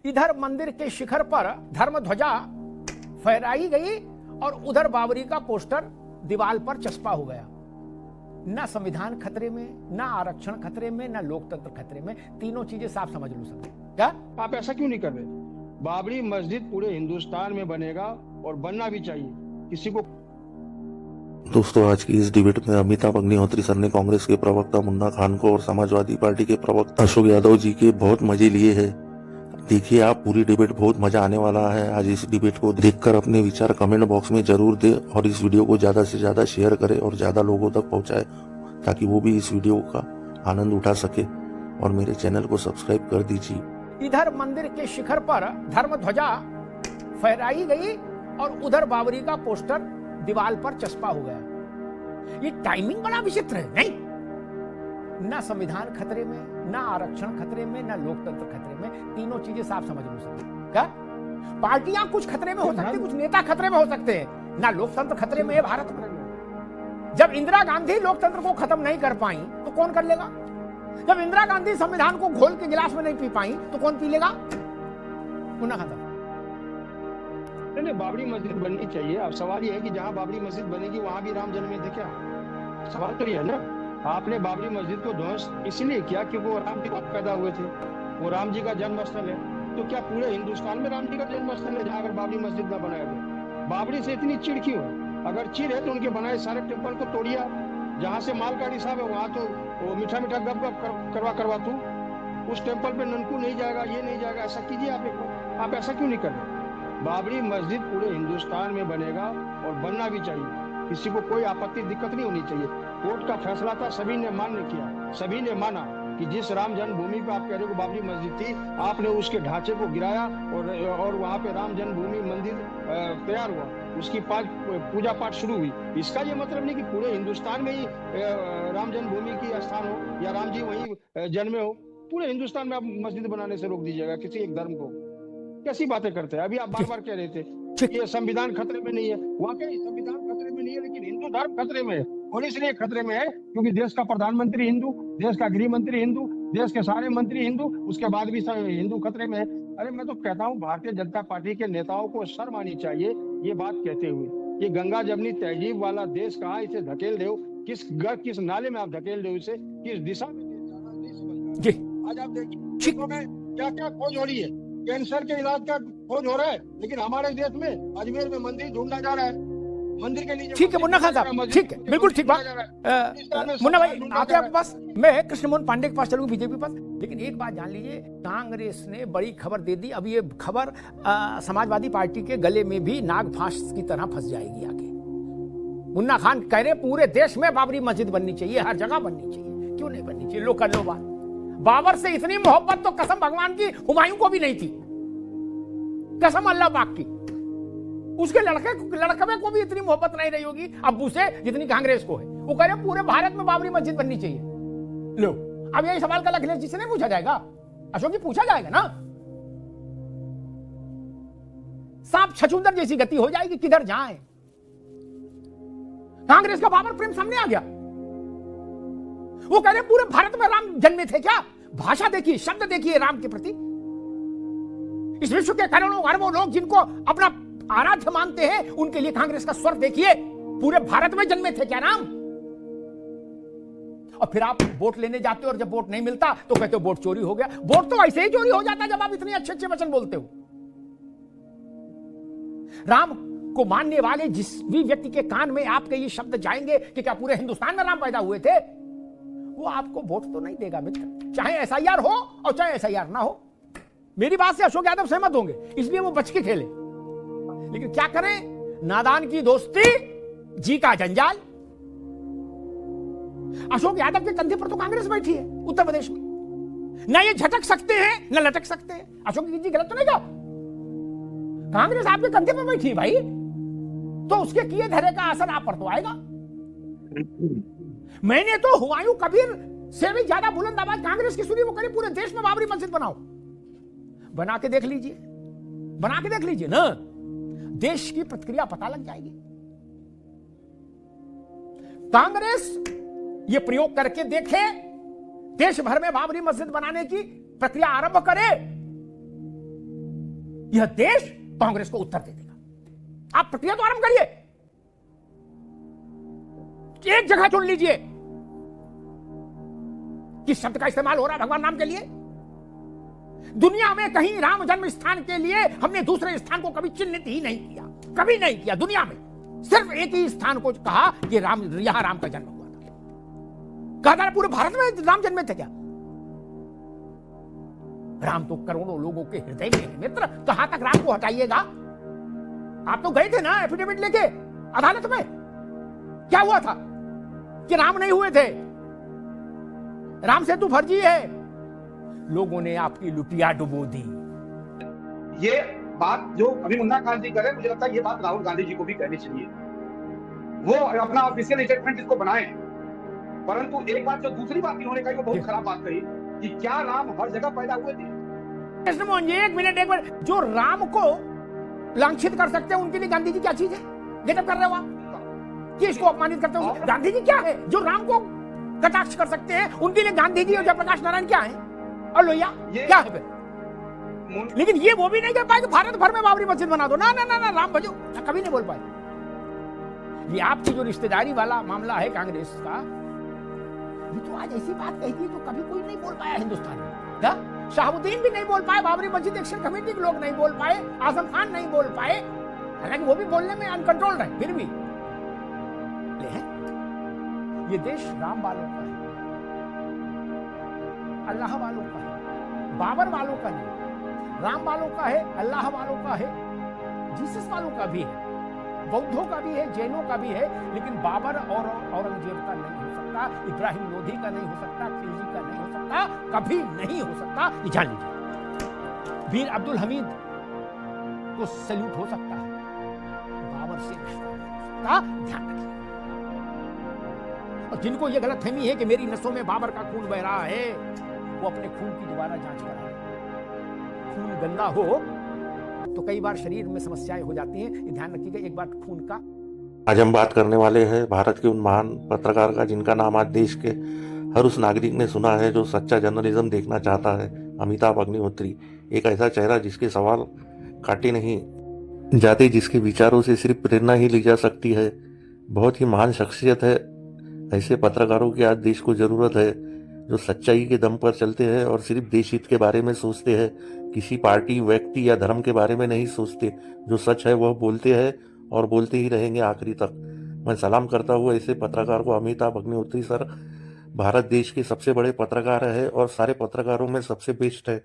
इधर मंदिर के शिखर पर धर्म ध्वजा फहराई गई और उधर बाबरी का पोस्टर दीवार पर चस्पा हो गया। ना संविधान खतरे में, ना आरक्षण खतरे में, ना लोकतंत्र खतरे में। तीनों चीजें साफ समझ लो सब। क्या आप ऐसा क्यों नहीं कर रहे? बाबरी मस्जिद पूरे हिंदुस्तान में बनेगा और बनना भी चाहिए। किसी को दोस्तों, आज की इस डिबेट में अमिताभ अग्निहोत्री सर ने कांग्रेस के प्रवक्ता मुन्ना खान को और समाजवादी पार्टी के प्रवक्ता अशोक यादव जी के बहुत मजे लिए हैं। देखिए आप, पूरी डिबेट बहुत मजा आने वाला है। आज इस डिबेट को देखकर अपने विचार कमेंट बॉक्स में जरूर दें और इस वीडियो को ज्यादा से ज्यादा शेयर करें और ज्यादा लोगों तक पहुंचाएं ताकि वो भी इस वीडियो का आनंद उठा सके। और मेरे चैनल को सब्सक्राइब कर दीजिए। इधर मंदिर के शिखर पर धर्म ध्वजा फहराई गई और उधर बाबरी का पोस्टर दीवार पर चस्पा हो गया। ये टाइमिंग बड़ा विचित्र है, नहीं? ना संविधान खतरे में, ना आरक्षण खतरे में, ना लोकतंत्र खतरे में। तीनों चीजें साफ समझ लो सब। क्या पार्टियां कुछ खतरे में हो सकती, कुछ नेता खतरे में हो सकते हैं। ना लोकतंत्र खतरे में है भारत में। जब इंदिरा गांधी लोकतंत्र को खत्म नहीं कर पाई तो कौन कर लेगा? जब इंदिरा गांधी संविधान को घोल के गिलास में नहीं पी पाई तो कौन पी लेगा? पुनः खत्म। नहीं, बाबरी मस्जिद बननी चाहिए। अब सवाल ये है कि जहां बाबरी मस्जिद बनेगी वहां भी राम जन्म थे क्या? सवाल तो ये है ना। आपने बाबरी मस्जिद को ध्वंस इसलिए किया क्योंकि वो राम जी पैदा हुए थे, वो राम जी का जन्म स्थल है। तो क्या पूरे हिंदुस्तान में राम जी का जन्म स्थल है जहाँ अगर बाबरी मस्जिद न बनाया गया? बाबरी से इतनी चिड़ क्यों है? अगर चिड़ है तो उनके बनाए सारे टेम्पल को तोड़िया। जहाँ से मालगाड़ी साहब है वहां तो वो मीठा मीठा गप गप करवा तू। उस टेम्पल पे ननकू नहीं जाएगा, ये नहीं जाएगा, ऐसा कीजिए आप ऐसा क्यों नहीं कर रहे? बाबरी मस्जिद पूरे हिंदुस्तान में बनेगा और बनना भी चाहिए। किसी को कोई आपत्ति दिक्कत नहीं होनी चाहिए। कोर्ट का फैसला था, सभी ने मान्य किया, सभी ने माना कि जिस राम जन्मभूमि पे आप कह रहे हो बाबरी मस्जिद थी, आपने उसके ढांचे को गिराया और वहां पे राम जन्मभूमि मंदिर तैयार हुआ, उसकी पूजा पाठ शुरू हुई। इसका ये मतलब नहीं कि पूरे हिंदुस्तान में ही राम जन्मभूमि की स्थान हो या राम जी वहीं जन्मे हो। पूरे हिंदुस्तान में आप मस्जिद बनाने से रोक दीजिएगा किसी एक धर्म को? कैसी बातें करते हैं? अभी आप बार बार कह रहे थे ये संविधान खतरे में नहीं है। वाकई संविधान खतरे में नहीं है, लेकिन हिंदू धर्म खतरे में है। और इसलिए खतरे में है क्योंकि देश का प्रधानमंत्री हिंदू, देश का गृह मंत्री हिंदू, देश के सारे मंत्री हिंदू, उसके बाद भी हिंदू खतरे में है। अरे मैं तो कहता हूँ भारतीय जनता पार्टी के नेताओं को शर्म आनी चाहिए ये बात कहते हुए। ये गंगा जमनी तहजीब वाला देश कहाँ, इसे धकेल रहे हो? किस नाले में आप धकेल रहे हो इसे? किस दिशा में देश? आज आप देखिए क्या क्या खोज हो रही है। कैंसर के इलाज का खोज हो रहा है, लेकिन हमारे देश में अजमेर में मंदिर ढूंढा जा रहा है। मंदिर के नीचे ठीक है मुन्ना खान साहब, ठीक है, बिल्कुल ठीक बात। मुन्ना भाई आते आपके पास, मैं कृष्ण मोहन पांडे के पास चलूंगा, बीजेपी के पास। लेकिन एक बात जान लीजिए, कांग्रेस ने बड़ी खबर दे दी। अब ये खबर समाजवादी पार्टी के गले में भी नाग फांस की तरह फंस जाएगी आगे। मुन्ना खान कह रहे पूरे देश में बाबरी मस्जिद बननी चाहिए, हर जगह बननी चाहिए। क्यों नहीं बननी चाहिए? लो कर लो बात। बाबर से इतनी मोहब्बत तो कसम भगवान की हुमायूं को भी नहीं थी, कसम अल्लाह पाक की। उसके लड़के को भी इतनी मोहब्बत नहीं रही होगी अब्बू से जितनी कांग्रेस को है। वो कह रहे पूरे भारत में बाबरी मस्जिद बननी चाहिए। लो, अब यही सवाल कल अखिलेश जी से नहीं पूछा जाएगा? अशोक जी पूछा जाएगा ना। सांप छछूंदर जैसी गति हो जाएगी, किधर जाए। कांग्रेस का बाबर प्रेम सामने आ गया। वो कह रहे पूरे भारत में राम जन्मे थे क्या? भाषा देखिए, शब्द देखिए राम के प्रति। इस विश्व के करोड़ों अरबों लोग जिनको अपना आराध्य मानते हैं, उनके लिए कांग्रेस का स्वर देखिए। पूरे भारत में जन्मे थे क्या राम? और फिर आप वोट लेने जाते हो और जब वोट नहीं मिलता तो कहते हो वोट चोरी हो गया। वोट तो ऐसे ही चोरी हो जाता जब आप इतने अच्छे अच्छे वचन बोलते हो। राम को मानने वाले जिस भी व्यक्ति के कान में आपके ये शब्द जाएंगे कि क्या पूरे हिंदुस्तान में राम पैदा हुए थे, वो आपको वोट तो नहीं देगा मित्र, चाहे एसआईआर हो और चाहे एसआईआर ना हो। मेरी बात से अशोक यादव सहमत होंगे, इसलिए वो बच के खेले। लेकिन क्या करें, नादान की दोस्ती, जी का जंजाल। अशोक यादव के कंधे पर तो कांग्रेस बैठी है उत्तर प्रदेश में। ना ये झटक सकते हैं ना लटक सकते हैं। अशोक जी गलत तो नहीं कहा? कांग्रेस आपके कंधे पर बैठी है भाई, तो उसके किए धरे का असर आप पर तो आएगा। मैंने तो हुमायूं कबीर से भी ज्यादा बुलंद आवाज कांग्रेस की सुनी। वो करे पूरे देश में बाबरी मस्जिद बनाओ। बना के देख लीजिए, बना के देख लीजिए ना, देश की प्रतिक्रिया पता लग जाएगी। कांग्रेस ये प्रयोग करके देखे, देश भर में बाबरी मस्जिद बनाने की प्रक्रिया आरंभ करे। यह देश कांग्रेस को उत्तर दे देगा। आप प्रक्रिया तो आरंभ करिए, एक जगह चुन लीजिए किस शब्द का इस्तेमाल हो रहा है भगवान नाम के लिए। दुनिया में कहीं राम जन्म स्थान के लिए हमने दूसरे स्थान को कभी चिन्हित ही नहीं किया, कभी नहीं किया। दुनिया में सिर्फ एक ही स्थान को कहा कि यहां राम का जन्म हुआ था। कहा था पूरे भारत में राम जन्मे थे क्या? राम तो करोड़ों लोगों के हृदय में है मित्र, कहां तक राम को हटाइएगा? आप तो गए थे ना एफिडेविट लेके अदालत में, क्या हुआ था कि राम नहीं हुए थे, राम सेतु फर्जी है। लोगों ने आपकी लुटिया डुबो दी। ये बात जो अभी मुन्ना खान जी करे, मुझे लगता है ये बात राहुल गांधी जी को भी कहनी चाहिए। वो अपना ऑफिशियल स्टेटमेंट इसको बनाए, परंतु एक बात जो दूसरी बात इन्होंने कही वो बहुत खराब बात कही कि क्या राम हर जगह पैदा हुए थे। कृष्णमोहन जी एक मिनट, जो राम को लांछित कर सकते हैं उनके लिए गांधी जी क्या चीज है? गजब कर रहे हो आप कि इसको अपमानित करते हो। गांधी जी क्या है जो राम को कटाक्ष कर सकते हैं? उनके लिए गांधी जी और जयप्रकाश नारायण क्या है और लोहिया क्या है फिर? लेकिन ये वो भी नहीं कह पाए कि भारत भर में बाबरी मस्जिद बना दो। ना ना ना ना, राम भजो, कभी नहीं बोल पाए। ये आपकी जो रिश्तेदारी वाला मामला है कांग्रेस का, ये तो आज ऐसी बात कही थी तो कभी कोई नहीं बोल पाया हिंदुस्तान में। क्या शाहबुद्दीन भी नहीं बोल पाए, बाबरी मस्जिद एक्शन कमेटी के लोग नहीं बोल पाए, आजम खान नहीं बोल पाए, हालांकि वो भी बोलने में अनकंट्रोल्ड है फिर भी। ये देश राम वालों का है, अल्लाह वालों का है, बाबर वालों का नहीं। राम वालों का है, अल्लाह वालों का है, जीसस वालों का भी है, बौद्धों का भी है, जैनों का भी है, लेकिन बाबर और औरंगजेब का नहीं हो सकता, इब्राहिम लोधी का नहीं हो सकता, खिलजी का नहीं हो सकता, कभी नहीं हो सकता। ये जान लीजिए। वीर अब्दुल हमीद को सैल्यूट हो सकता है, बाबर से रिश्ता नहीं हो सकता, ध्यान रखिए। और जिनको ये गलतफहमी है कि मेरी नसों में बाबर का खून बह रहा है, वो अपने खून की दोबारा जांच कराएं। खून गंदा हो तो कई बार शरीर में समस्याएं हो जाती हैं, ये ध्यान रखिएगा। एक बार खून का आज हम बात करने वाले हैं भारत के उन महान पत्रकार का जिनका नाम आज देश के हर उस नागरिक ने सुना है जो सच्चा जर्नलिज्म देखना चाहता है, अमिताभ अग्निहोत्री। एक ऐसा चेहरा जिसके सवाल काटे नहीं जाते, जिसके विचारों से सिर्फ प्रेरणा ही ली जा सकती है। बहुत ही महान शख्सियत है। ऐसे पत्रकारों की आज देश को जरूरत है जो सच्चाई के दम पर चलते हैं और सिर्फ देश हित के बारे में सोचते हैं, किसी पार्टी, व्यक्ति या धर्म के बारे में नहीं सोचते। जो सच है वह बोलते हैं और बोलते ही रहेंगे आखिरी तक। मैं सलाम करता हूँ ऐसे पत्रकार को। अमिताभ अग्निहोत्री सर भारत देश के सबसे बड़े पत्रकार है और सारे पत्रकारों में सबसे बेस्ट है।